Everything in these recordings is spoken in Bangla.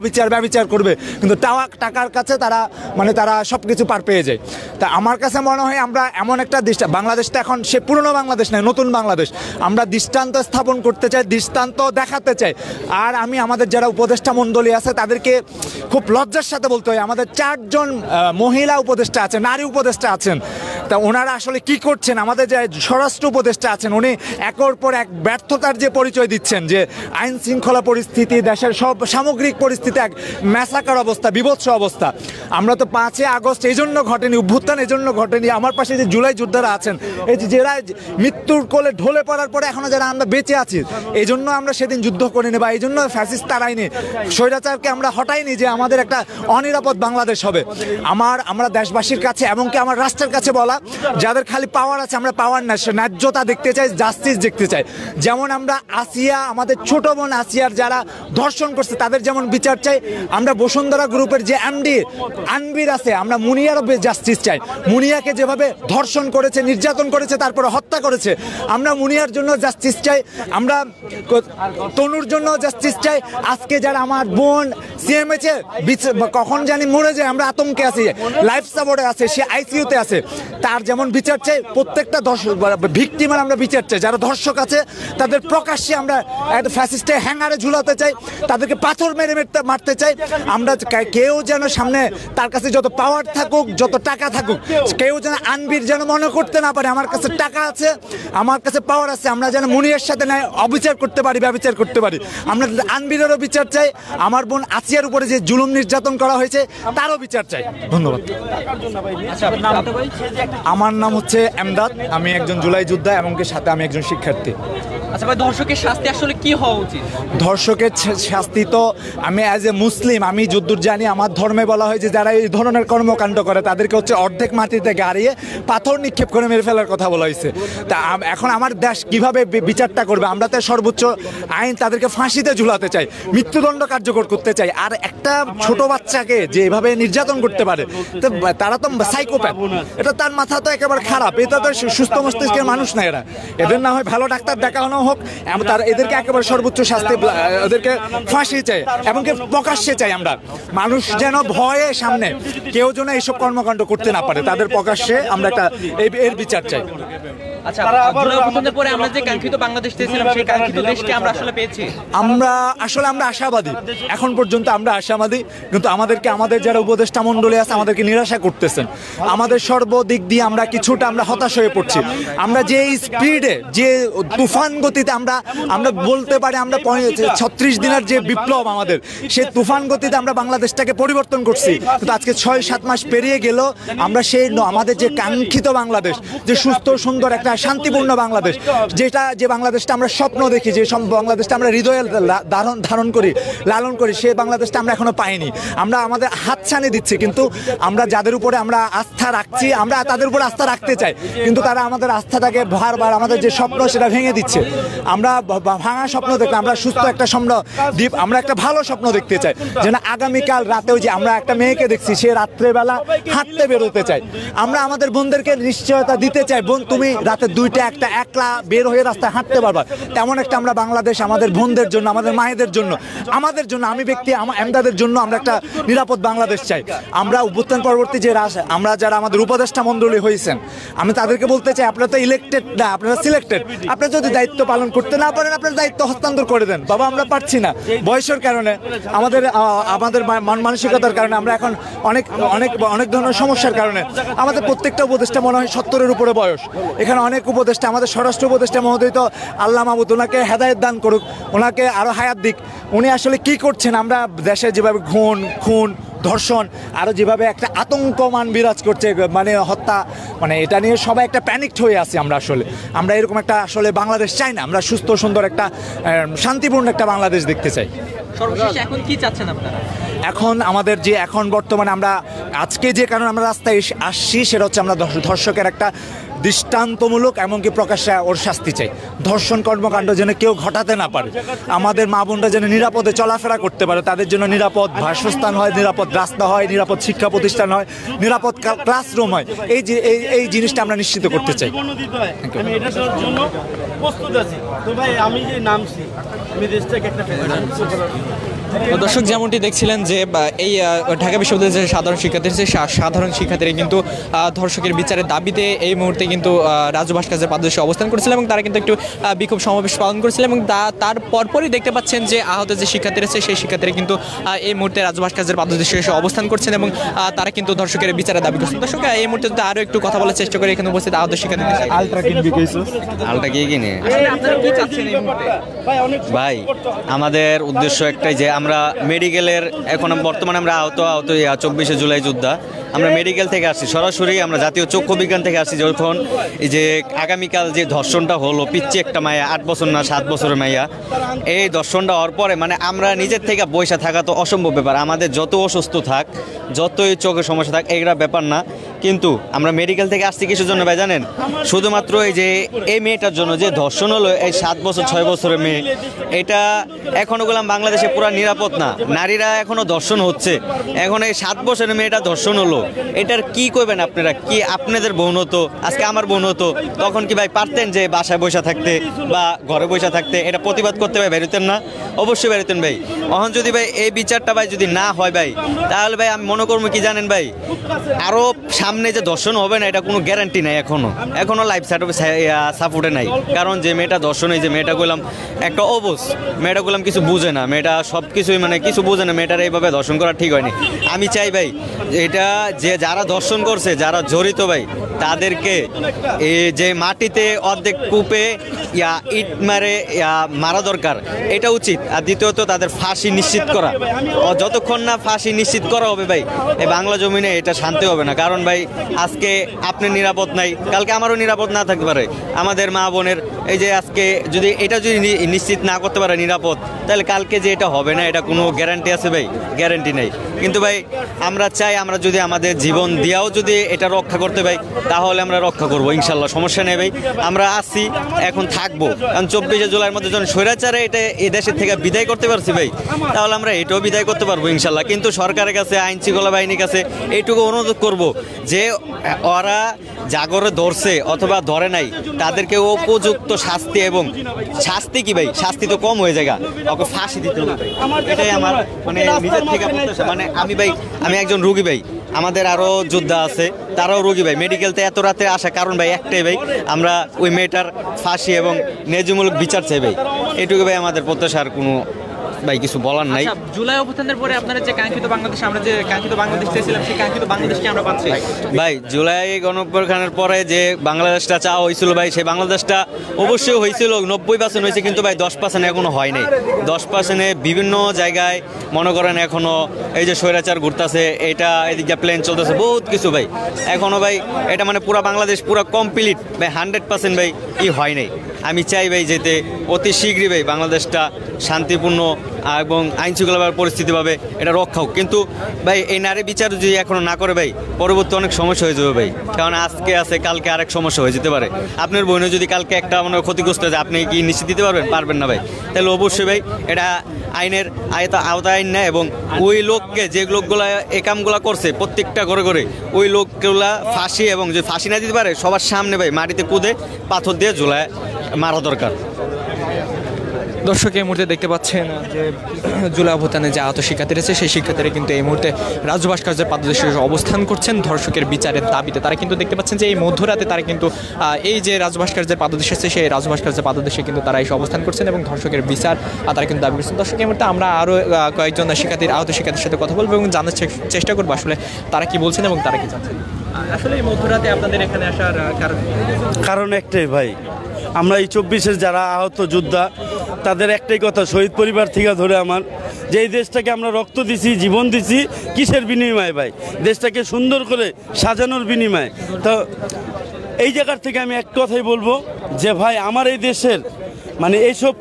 অবিচার ব্যবিচার করবে, কিন্তু টাকার কাছে তারা সবকিছু পার পেয়ে যায়। তা আমার কাছে মনে হয় আমরা এমন একটা বাংলাদেশটা এখন সে পুরনো বাংলাদেশ নয়, নতুন বাংলাদেশ। আমরা দৃষ্টান্ত স্থাপন করতে চাই, দৃষ্টান্ত দেখাতে চাই। আর আমি আমাদের যারা উপদেষ্টা মণ্ডলী আছে তাদেরকে খুব লজ্জার সাথে বলতে হয়, আমাদের 4 জন মহিলা উপদেষ্টা আছেন, নারী উপদেষ্টা আছেন। তা ওনারা আসলে কি করছেন? আমাদের যে স্বরাষ্ট্র উপদেষ্টা আছেন উনি একের পর এক ব্যর্থতার যে পরিচয় দিচ্ছেন, যে আইন শৃঙ্খলা পরিস্থিতি, দেশের সব সামগ্রিক পরিস্থিতি এক ম্যাসাকার অবস্থা, বিভৎস অবস্থা। আমরা তো 5 আগস্ট এই জন্য ঘটেনি, অভ্যুত্থান এই জন্য ঘটেনি। আমার পাশে যে জুলাই যোদ্ধারা আছেন, এই যে যারা মৃত্যুর কোলে ঢলে পড়ার পরে এখনো যারা আমরা বেঁচে আছি, এই জন্য আমরা সেদিন যুদ্ধ করিনি, বা এই জন্য ফ্যাসিস্ট তাড়াইনি, স্বৈরাচারকে আমরা হটাইনি, যে আমাদের একটা অনিরাপদ বাংলাদেশ হবে। আমরা দেশবাসীর কাছে এমনকি আমার রাষ্ট্রের কাছে বলা, যাদের খালি পাওয়ার আছে, আমরা পাওয়ার না, ন্যায্যতা দেখতে চাই, জাস্টিস দেখতে চাই। যেমন আমরা আসিয়া, আমাদের ছোট বোন আসিয়ার যারা ধর্ষণ করছে তাদের যেমন বিচার চাই, আমরা বসুন্ধরা গ্রুপের যে এমডি আনবির আছে, আমরা মুনিয়ারও জাস্টিস চাই। মুনিয়াকে যেভাবে ধর্ষণ করেছে, নির্যাতন করেছে, তারপরে হত্যা করেছে, আমরা মুনিয়ার জন্য জাস্টিস চাই। আমরা তনুর জন্য জাস্টিস চাই। আজকে যারা আমার বোন সিএমএইচে কখন জানি মরে যায়, আমরা আতঙ্কে আছি, লাইফ সাপোর্টে আছে, সে আইসিইউতে আছে, তার যেমন বিচার চাই। প্রত্যেকটা ভিকটিমের আমরা বিচার চাই। যারা ধর্ষক আছে তাদের প্রকাশ্যে আমরা একটা ফ্যাসিস্টে হ্যাঙ্গারে ঝুলাতে চাই, তাদেরকে পাথর মেরে মারতে চাই। আমরা কেউ যেন সামনে তার কাছে যত পাওয়ার থাকুক, যত টাকা থাকুক, কেউ যেন আনবির যেন মনে করতে না পারে আমার কাছে টাকা আছে, আমার কাছে পাওয়ার আছে, আমরা যেন মুনিয়ের সাথে নাই অবিচার করতে পারি, ব্যবিচার করতে পারি। আমরা আনবিরেরও বিচার চাই। আমার বোন আসিয়ার উপরে যে জুলুম নির্যাতন করা হয়েছে তারও বিচার চাই। ধন্যবাদ। আমার নাম হচ্ছে এমদাদ, আমি একজন জুলাই যোদ্ধা এবং সাথে আমি একজন শিক্ষার্থী। আচ্ছা ভাই, ধর্ষকের শাস্তি আসলে কি হওয়া উচিত? ধর্ষকের শাস্তি তো আমি অ্যাজ এ মুসলিম, আমি যদ্দূর জানি আমার ধর্মে বলা হয় যে যারা এই ধরনের কর্মকাণ্ড করে তাদেরকে হচ্ছে অর্ধেক মাটিতে গাড়িয়ে পাথর নিক্ষেপ করে মেরে ফেলার কথা বলা হয়েছে। তা এখন আমার দেশ কিভাবে বিচারটা করবে? আমরা তো সর্বোচ্চ আইন তাদেরকে ফাঁসিতে ঝুলাতে চাই, মৃত্যুদণ্ড কার্যকর করতে চাই। আর একটা ছোট বাচ্চাকে যে এভাবে নির্যাতন করতে পারে, তো তারা তো সাইকোপ্যাথ, এটা তার মাথা তো একেবারে খারাপ, এটা তো সুস্থ মস্তিষ্কের মানুষ না। এদের না হয় ভালো ডাক্তার দেখানো হোক, এদেরকে একেবারে সর্বোচ্চ শাস্তি, এদেরকে ফাঁসি চাই এবং প্রকাশ্যে চাই। আমরা মানুষ যেন ভয়ে সামনে কেউ যেন এইসব কর্মকাণ্ড করতে না পারে, তাদের প্রকাশ্যে আমরা একটা এর বিচার চাই। আচ্ছা, জুলাই অভ্যুত্থানের পরে আমরা যে কাঙ্ক্ষিত বাংলাদেশ চেয়েছিলাম, সেই কাঙ্ক্ষিত দেশকে আমরা আসলে পেয়েছি? আমরা আশাবাদী, এখন পর্যন্ত আমরা আশাবাদী, কিন্তু আমাদের যারা উপদেষ্টা মণ্ডলী আছে আমাদেরকে নিরাশা করতেছেন। আমাদের সর্বদিক দিয়ে আমরা কিছুটা হতাশ হয়ে পড়ছি। আমরা যে স্পিডে, যে তুফান গতিতে আমরা বলতে পারি, আমরা 36 দিনের যে বিপ্লব আমাদের, সেই তুফান গতিতে আমরা বাংলাদেশটাকে পরিবর্তন করছি, কিন্তু আজকে 6-7 মাস পেরিয়ে গেল আমরা আমাদের যে কাঙ্ক্ষিত বাংলাদেশ, যে সুস্থ সুন্দর একটা শান্তিপূর্ণ বাংলাদেশ, যে বাংলাদেশটা আমরা স্বপ্ন দেখি, যে বাংলাদেশটা আমরা হৃদয়ে ধারণ করি, লালন করি, সেই বাংলাদেশটা আমরা এখনো পাইনি। আমরা আমাদের হাতছানি দিচ্ছি, কিন্তু আমরা যাদের উপরে আমরা আস্থা রাখছি, আমরা তাদের উপরে আস্থা রাখতে চাই, কিন্তু তারা আমাদের আস্থাটাকে বারবার আমাদের যে স্বপ্ন সেটা ভেঙে দিচ্ছে। আমরা ভাঙা স্বপ্ন দেখলে আমরা সুস্থ একটা দ্বীপ, আমরা একটা ভালো স্বপ্ন দেখতে চাই, যেন আগামীকাল রাতেও যে আমরা একটা মেয়েকে দেখছি সে রাত্রেবেলা হাঁটতে বেরোতে চাই। আমরা আমাদের বোনদেরকে নিশ্চয়তা দিতে চাই, বোন তুমি রাতে 2টা একটা একলা বের হয়ে রাস্তায় হাঁটতে পারবা। তেমন একটা আমরা বাংলাদেশ আমাদের বোনদের জন্য, আমাদের মায়েদের জন্য, আমাদের জন্য, আমি ব্যক্তি এমদাদের জন্য আমরা একটা নিরাপদ বাংলাদেশ চাই। আমরা অভ্যুত্থান পরবর্তী যে আমরা যারা আমাদের উপদেষ্টা মণ্ডলী হয়েছেন, আমি তাদেরকে বলতে চাই, আপনারা তো ইলেক্টেড না, আপনারা সিলেক্টেড। আপনারা যদি দায়িত্ব পালন করতে না পারেন, আপনার দায়িত্ব হস্তান্তর করে দেন। বাবা আমরা পারছি না, বয়সের কারণে, আমাদের মন মানসিকতার কারণে, আমরা এখন অনেক ধরনের সমস্যার কারণে আমাদের প্রত্যেকটা উপদেষ্টা মনে হয় 70-এর উপরে বয়স। এখানে অনেক উপদেষ্টা, আমাদের স্বরাষ্ট্র উপদেষ্টা মহোদয় তো আল্লাহ মাহবুদ, ওনাকে হেদায়েত দান করুক, ওনাকে আরো হায়াত দিক। উনি আসলে কি করছেন? আমরা দেশে যেভাবে খুন ধর্ষণ, আরো যেভাবে একটা আতঙ্কমান বিরাজ করছে, হত্যা, এটা নিয়ে সবাই একটা প্যানিকড হয়ে আছি। আমরা এরকম একটা বাংলাদেশ চাই না। আমরা সুস্থ সুন্দর একটা শান্তিপূর্ণ একটা বাংলাদেশ দেখতে চাই। সর্বশেষ এখন কি চাচ্ছেন আপনারা? এখন আমাদের যে বর্তমানে আমরা আজকে যে কারণে আমরা রাস্তায় আসছি, সেটা হচ্ছে আমরা ধর্ষকের একটা দৃষ্টান্তমূলক এমনকি প্রকাশ্যে ওর শাস্তি চাই। ধর্ষণ কর্মকাণ্ড যেন কেউ ঘটাতে না পারে, আমাদের মা বোনরা যেন নিরাপদে চলাফেরা করতে পারে, তাদের জন্য নিরাপদ বাসস্থান হয়, নিরাপদ রাস্তা হয়, নিরাপদ শিক্ষা প্রতিষ্ঠান হয়, নিরাপদ ক্লাসরুম হয়, এই জিনিসটা আমরা নিশ্চিত করতে চাই। আমি এটার জন্য প্রস্তুত আছি। তো ভাই, আমি যে নামছি, আমি দেশটাকে একটা তো দর্শক যেমনটি দেখছিলেন যে এই ঢাকা বিশ্ববিদ্যালয়ের যে সাধারণ শিক্ষার্থী আছে সাধারণ শিক্ষার্থীরা কিন্তু ধর্ষকের বিচারের দাবিতে এই মুহূর্তে কিন্তু রাজু ভাস্কর্যের পাদদেশে অবস্থান করেছিল এবং তারা কিন্তু একটু বিক্ষোভ সমাবেশ পালন করেছিল এবং তার পরপরই দেখতে পাচ্ছেন যে আহত যে শিক্ষার্থীরা আছে সেই শিক্ষার্থীরা কিন্তু এই মুহূর্তে রাজু ভাস্কর্যের পাদদেশে এসে অবস্থান করছেন এবং তারা কিন্তু ধর্ষকের বিচারের দাবি করছেন। দর্শক এই মুহূর্তে যদি আরও একটু কথা বলার চেষ্টা করি এখানে উপস্থিত আহত শিক্ষার্থীদের সাথে। আলটা কি কিনে আপনারা কি চাচ্ছেন এই মুহূর্তে? ভাই আমাদের উদ্দেশ্য একটাই যে আমরা মেডিকেলের এখন বর্তমানে আমরা আহত 24শে জুলাই যোদ্ধা আমরা মেডিকেল থেকে আসছি সরাসরি আমরা জাতীয় চক্ষু বিজ্ঞান থেকে আসছি যখন এই যে আগামীকাল যে ধর্ষণটা হলো পিচ্ছি একটা মাইয়া 8 বছর না 7 বছরের মাইয়া এই ধর্ষণটা হওয়ার পরে মানে আমরা নিজের থেকে বসে থাকা তো অসম্ভব ব্যাপার আমাদের যত অসুস্থ থাক যতই চোখের সমস্যা থাক এইগুলা ব্যাপার না কিন্তু আমরা মেডিকেল থেকে আসছি কিছুর জন্য ভাই জানেন শুধুমাত্র এই যে এই মেয়েটার জন্য যে ধর্ষণ হলো এই 7 বছর 6 বছরের মেয়ে এটা এখনো বললাম বাংলাদেশে পুরো নিরাপদ না নারীরা এখনো ধর্ষণ হচ্ছে এখন এই 7 বছরের মেয়েটা ধর্ষণ হলো এটার কি করবেন আপনারা কি আপনাদের বোন হতো আজকে আমার বোন হতো তখন কি ভাই পারতেন যে বাসায় বসে থাকতে বা ঘরে বসে থাকতে এটা প্রতিবাদ করতে ভাই বেরোতেন না অবশ্যই বেরোতেন ভাই এখন যদি ভাই এই বিচারটা ভাই যদি না হয় ভাই তাহলে ভাই আমি মনে করবো কি জানেন ভাই আরও সামনে যে ধর্ষণ হবে না এটা কোনো গ্যারান্টি নাই এখনো লাইফ সাপোর্টে নাই কারণ যে মেয়েটা ধর্ষণ এই যে মেয়েটা করলাম একটা অবুঝ মেয়েটা করলাম কিছু বুঝে না মেয়েটা সব কিছুই মানে কিছু বুঝে না মেয়েটার এইভাবে ধর্ষণ করা ঠিক হয়নি আমি চাই ভাই এটা যে যারা ধর্ষণ করছে যারা জড়িত ভাই তাদেরকে এই যে মাটিতে অর্ধেক কূপে ইট মারা দরকার এটা উচিত আর দ্বিতীয়ত তাদের ফাঁসি নিশ্চিত করা যতক্ষণ না ফাঁসি নিশ্চিত করা হবে ভাই এই বাংলা জমিনে এটা শান্তি হবে না কারণ ভাই আজকে আপনি নিরাপদ নাই কালকে আমারও নিরাপদ না থাকতে পারে আমাদের মা বোনের এই যে আজকে যদি এটা যদি নিশ্চিত না করতে পারে নিরাপদ তাহলে কালকে যে এটা হবে না এটা কোনো গ্যারান্টি আছে ভাই গ্যারান্টি নেই কিন্তু ভাই আমরা চাই আমরা যদি আমাদের জীবন দিয়েও যদি এটা রক্ষা করতে ভাই তাহলে আমরা রক্ষা করবো ইনশাল্লাহ সমস্যা নেই ভাই আমরা আসছি এখন থাকবো কারণ 24শে জুলাইয়ের মধ্যে যখন স্বৈরাচারে এটা এই দেশের থেকে বিদায় করতে পারছি ভাই তাহলে আমরা এটাও বিদায় করতে পারবো ইনশাল্লাহ কিন্তু সরকারের কাছে আইন শৃঙ্খলা বাহিনীর কাছে এইটুকু অনুরোধ করব যে ওরা জাগরে ধরছে অথবা ধরে নাই তাদেরকে উপযুক্ত শাস্তি এবং শাস্তি কি ভাই শাস্তি তো কম হয়ে যায় ওকে ফাঁসি দিতে হবে এটাই আমার মানে নিজের থেকে মানে আমি একজন রুগী ভাই আমাদের আরও যোদ্ধা আছে তারাও রোগী ভাই মেডিকেলতে এত রাতে আসা কারণ ভাই একটাই ভাই আমরা ওই মেয়েটার ফাঁসি এবং ন্যায্যমূলক বিচার চাই ভাই এটুকু ভাই আমাদের প্রত্যাশার কোনো ভাই কিছু বলার নাই জুলাই অভ্যুত্থানের পরে আপনারা যে কাঙ্ক্ষিত বাংলাদেশ আমরা যে কাঙ্ক্ষিত বাংলাদেশ চেয়েছিলাম সেই কাঙ্ক্ষিত বাংলাদেশকে আমরা পাচ্ছি ভাই জুলাই গণঅভ্যুত্থানের পরে যে বাংলাদেশটা চাওয়া হয়েছিল ভাই সেই বাংলাদেশটা অবশ্যই হয়েছিল 90% হয়েছে কিন্তু ভাই 10% এখনো হয় নাই 10% বিভিন্ন জায়গায় মনে করেন এখনো এই যে স্বৈরাচার ঘুরতেছে এটা এদিকে প্লেন চলতেছে বহুত কিছু ভাই এখনো ভাই এটা মানে পুরো বাংলাদেশ পুরো কমপ্লিট ভাই 100% ভাই কি হয় নাই আমি চাই ভাই যেতে অতি শীঘ্রই ভাই বাংলাদেশটা শান্তিপূর্ণ এবং আইনশৃঙ্খলা পরিস্থিতিভাবে এটা রক্ষা হোক কিন্তু ভাই এই নারী বিচার যদি এখনো না করে ভাই পরবর্তী অনেক সমস্যা হয়ে যাবে ভাই কারণ আজকে আছে কালকে আরেক সমস্যা হয়ে যেতে পারে আপনার বোনে যদি কালকে একটা মানে ক্ষতিগ্রস্ত হয়ে যায় আপনি কি নিশ্চিত দিতে পারবেন না ভাই তাহলে অবশ্যই ভাই এটা আইনের আওতায় আইন নেয় এবং ওই লোককে যে লোকগুলা এই কামগুলা করছে প্রত্যেকটা ঘরে ঘরে ওই লোকগুলা ফাঁসি এবং যে ফাঁসি না দিতে পারে সবার সামনে ভাই মাটিতে কুদে পাথর দিয়ে ঝুলায় মারা দরকার দর্শক এই মুহূর্তে দেখতে পাচ্ছেন যে জুলাই অভ্যুত্থানে যে আহত শিক্ষার্থী রয়েছে সেই শিক্ষার্থীরা কিন্তু এই মুহূর্তে রাজু ভাস্কর্যের পাদদেশে অবস্থান করছেন ধর্ষকের বিচারের দাবিতে তারা কিন্তু দেখতে পাচ্ছেন যে এই মধ্যরাতে তারা কিন্তু এই যে রাজু ভাস্কর্যের পাদদেশে আছে সেই রাজু ভাস্কর্যের পাদদেশে কিন্তু তারা এসে অবস্থান করছেন এবং ধর্ষকের বিচার তারা কিন্তু দাবি করছেন দর্শক এই মুহূর্তে আমরা আরও কয়েকজন শিক্ষার্থীর আহত শিক্ষার্থীর সাথে কথা বলবো এবং জানার চেষ্টা করবো আসলে তারা কি বলছেন এবং তারা কি চাচ্ছেন আসলে এই মধ্যরাতে আপনাদের এখানে আসার কারণ একটাই ভাই আমরা এই 24-এর যারা আহত যোদ্ধা তাদের একটাই কথা শহীদ পরিবার থেকে ধরে আমার যে এই দেশটাকে আমরা রক্ত দিছি জীবন দিছি কিসের বিনিময়ে ভাই দেশটাকে সুন্দর করে সাজানোর বিনিময়ে তো এই জায়গার থেকে আমি এক কথাই বলবো যে ভাই আমার এই দেশের মানে এইসব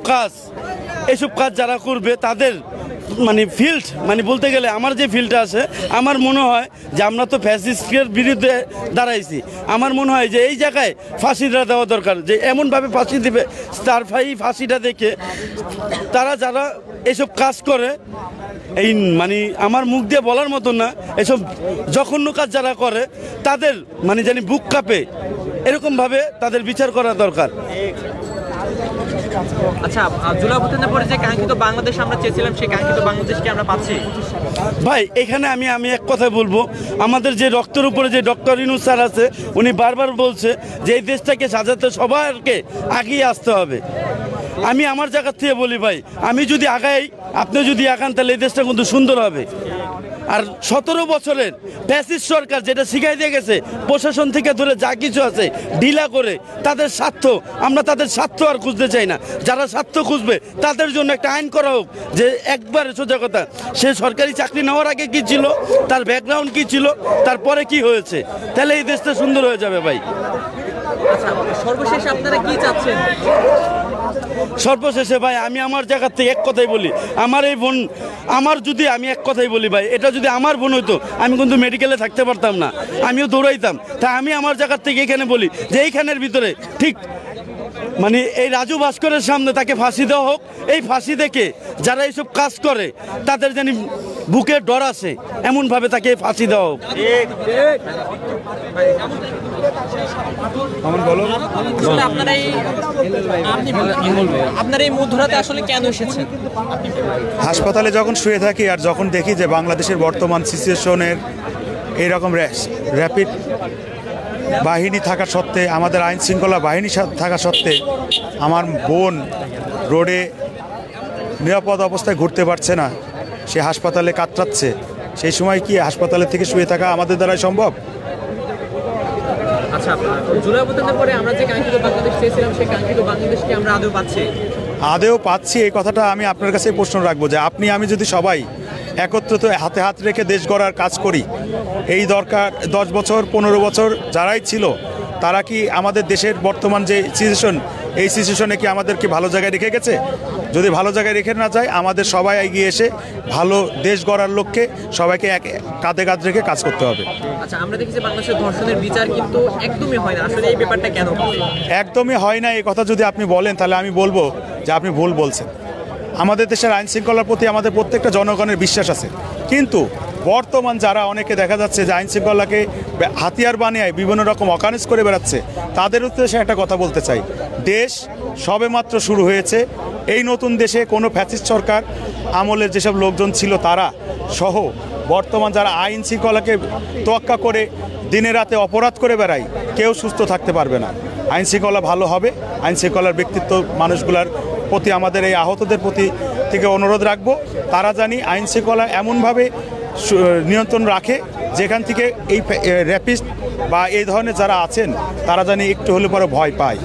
কাজ যারা করবে তাদের মানে ফিল্ড মানে বলতে গেলে আমার যে ফিল্ডটা আছে আমার মনে হয় যে আমরা তো ফ্যাসিস্টের বিরুদ্ধে দাঁড়াইছি আমার মনে হয় যে এই জায়গায় ফাঁসিটা দেওয়া দরকার যে এমনভাবে ফাঁসি দেবে তার ফাঁসিটা দেখে তারা যারা এসব কাজ করে এই মানে আমার মুখ দিয়ে বলার মতো না এসব জঘন্য কাজ যারা করে তাদের মানে জানি বুক কাঁপে এরকমভাবে তাদের বিচার করা দরকার আচ্ছা, জুলাই অভ্যুত্থানের পরে যে কাঙ্ক্ষিত বাংলাদেশ আমরা চেয়েছিলাম, সেই কাঙ্ক্ষিত বাংলাদেশকে আমরা পাচ্ছি? ভাই এখানে আমি এক কথা বলবো, আমাদের যে রক্তের উপরে যে ডক্টর ইউনূস স্যার আছে, উনি বারবার বলছে যে এই দেশটাকে সাজাতে সবাইকে আগিয়ে আসতে হবে। আমি আমার জায়গা থেকে বলি ভাই, আমি যদি আগাই, আপনি যদি আগান, তাহলে এই দেশটা কিন্তু সুন্দর হবে। আর 17 বছরের ফ্যাসিস্ট সরকার যেটা শিখাই দিয়ে গেছে, প্রশাসন থেকে ধরে যা কিছু আছে ঢিলা করে তাদের স্বার্থ, আমরা তাদের স্বার্থ আর খুঁজতে চাই না। যারা স্বার্থ খুঁজবে তাদের জন্য একটা আইন করা হোক, যে একবারে সোজা কথা, সে সরকারি চাকরি নেওয়ার আগে কি ছিল, তার ব্যাকগ্রাউন্ড কি ছিল, তারপরে কি হয়েছে, তাহলে এই দেশটা সুন্দর হয়ে যাবে ভাই। আচ্ছা, সর্বশেষ আপনারা কি চাচ্ছেন? সর্বশেষে ভাই আমি আমার জায়গা থেকে এক কথাই বলি, আমার এই বোন, আমার যদি আমি এক কথাই বলি ভাই, এটা যদি আমার বোন হইতো, আমি কিন্তু মেডিকেলে থাকতে পারতাম না, আমিও দৌড়াইতাম। তাই আমি আমার জায়গার থেকে এখানে বলি যে এইখানের ভিতরে ঠিক মানে এই রাজু ভাস্করের সামনে তাকে ফাঁসি দেওয়া হোক। এই ফাঁসি দেখে যারা এইসব কাজ করে তাদের জানি বুকে ডর আছে, এমনভাবে তাকে ফাঁসি দেওয়া হোক। আসলে আপনারা এই মধ্যরাতে আসলে কেন এসেছেন? হাসপাতালে যখন শুয়ে থাকি আর যখন দেখি যে বাংলাদেশের বর্তমান সিচুয়েশনের এইরকম র্যাপিড বাহিনী থাকা সত্ত্বে, আমাদের আইন শৃঙ্খলা বাহিনী থাকা সত্ত্বে আমার বোন রোডে নিরাপদ অবস্থায় ঘুরতে পারছে না, সে হাসপাতালে কাতরাচ্ছে, সেই সময় কি হাসপাতালে থেকে শুয়ে থাকা আমাদের দ্বারাই সম্ভব? আচ্ছা, জুলাই অভ্যুত্থানের পরে আমরা যে কাঙ্ক্ষিত বাংলাদেশ চেয়েছিলাম, সেই কাঙ্ক্ষিত বাংলাদেশকে আমরা আদৌ পাচ্ছি? আদেও পাচ্ছি, এই কথাটা আমি আপনার কাছে প্রশ্ন রাখবো যে আপনি আমি যদি সবাই একত্রিত হাতে হাত রেখে দেশ গড়ার কাজ করি, এই দরকার 10 বছর 15 বছর যারাই ছিল তারা কি আমাদের দেশের বর্তমান যে সিচুয়েশন, এই সিচুয়েশনে কি আমাদেরকে ভালো জায়গায় রেখে গেছে? যদি ভালো জায়গায় রেখে না যায়, আমাদের সবাই এগিয়ে এসে ভালো দেশ গড়ার লক্ষ্যে সবাইকে কাঁধে কাঁধ রেখে কাজ করতে হবে। আচ্ছা, আমরা দেখি যে বাংলাদেশের ধর্ষণের বিচার কিন্তু একদমই হয় না, আসলে এই ব্যাপারটা কেন? একদমই হয় না এই কথা যদি আপনি বলেন, তাহলে আমি বলবো যে আপনি ভুল বলছেন। আমাদের দেশের আইন শৃঙ্খলার প্রতি আমাদের প্রত্যেকটা জনগণের বিশ্বাস আছে, কিন্তু বর্তমান যারা অনেকে দেখা যাচ্ছে যে আইন শৃঙ্খলাকে হাতিয়ার বানিয়ে বিভিন্ন রকম অকারেন্স করে বেড়াচ্ছে, তাদের উদ্দেশ্যে একটা কথা বলতে চাই। দেশ সবেমাত্র শুরু হয়েছে, এই নতুন দেশে কোনো ফ্যাসিস্ট সরকার আমলের যেসব লোকজন ছিল তারা সহ বর্তমান যারা আইন শৃঙ্খলাকে তোয়াক্কা করে দিনে রাতে অপরাধ করে বেড়ায়, কেউ সুস্থ থাকতে পারবে না। আইন শৃঙ্খলা ভালো হবে, আইন শৃঙ্খলার ব্যক্তিত্ব মানুষগুলার প্রতি আমাদের এই আহতদের প্রতি থেকে অনুরোধ রাখবো, তারা জানি আইন শৃঙ্খলা এমনভাবে নিয়ন্ত্রণ রাখে যেখান থেকে এই র্যাপিস্ট বা এই ধরনের যারা আছেন তারা জানি একটু হলে পরে ভয় পায়।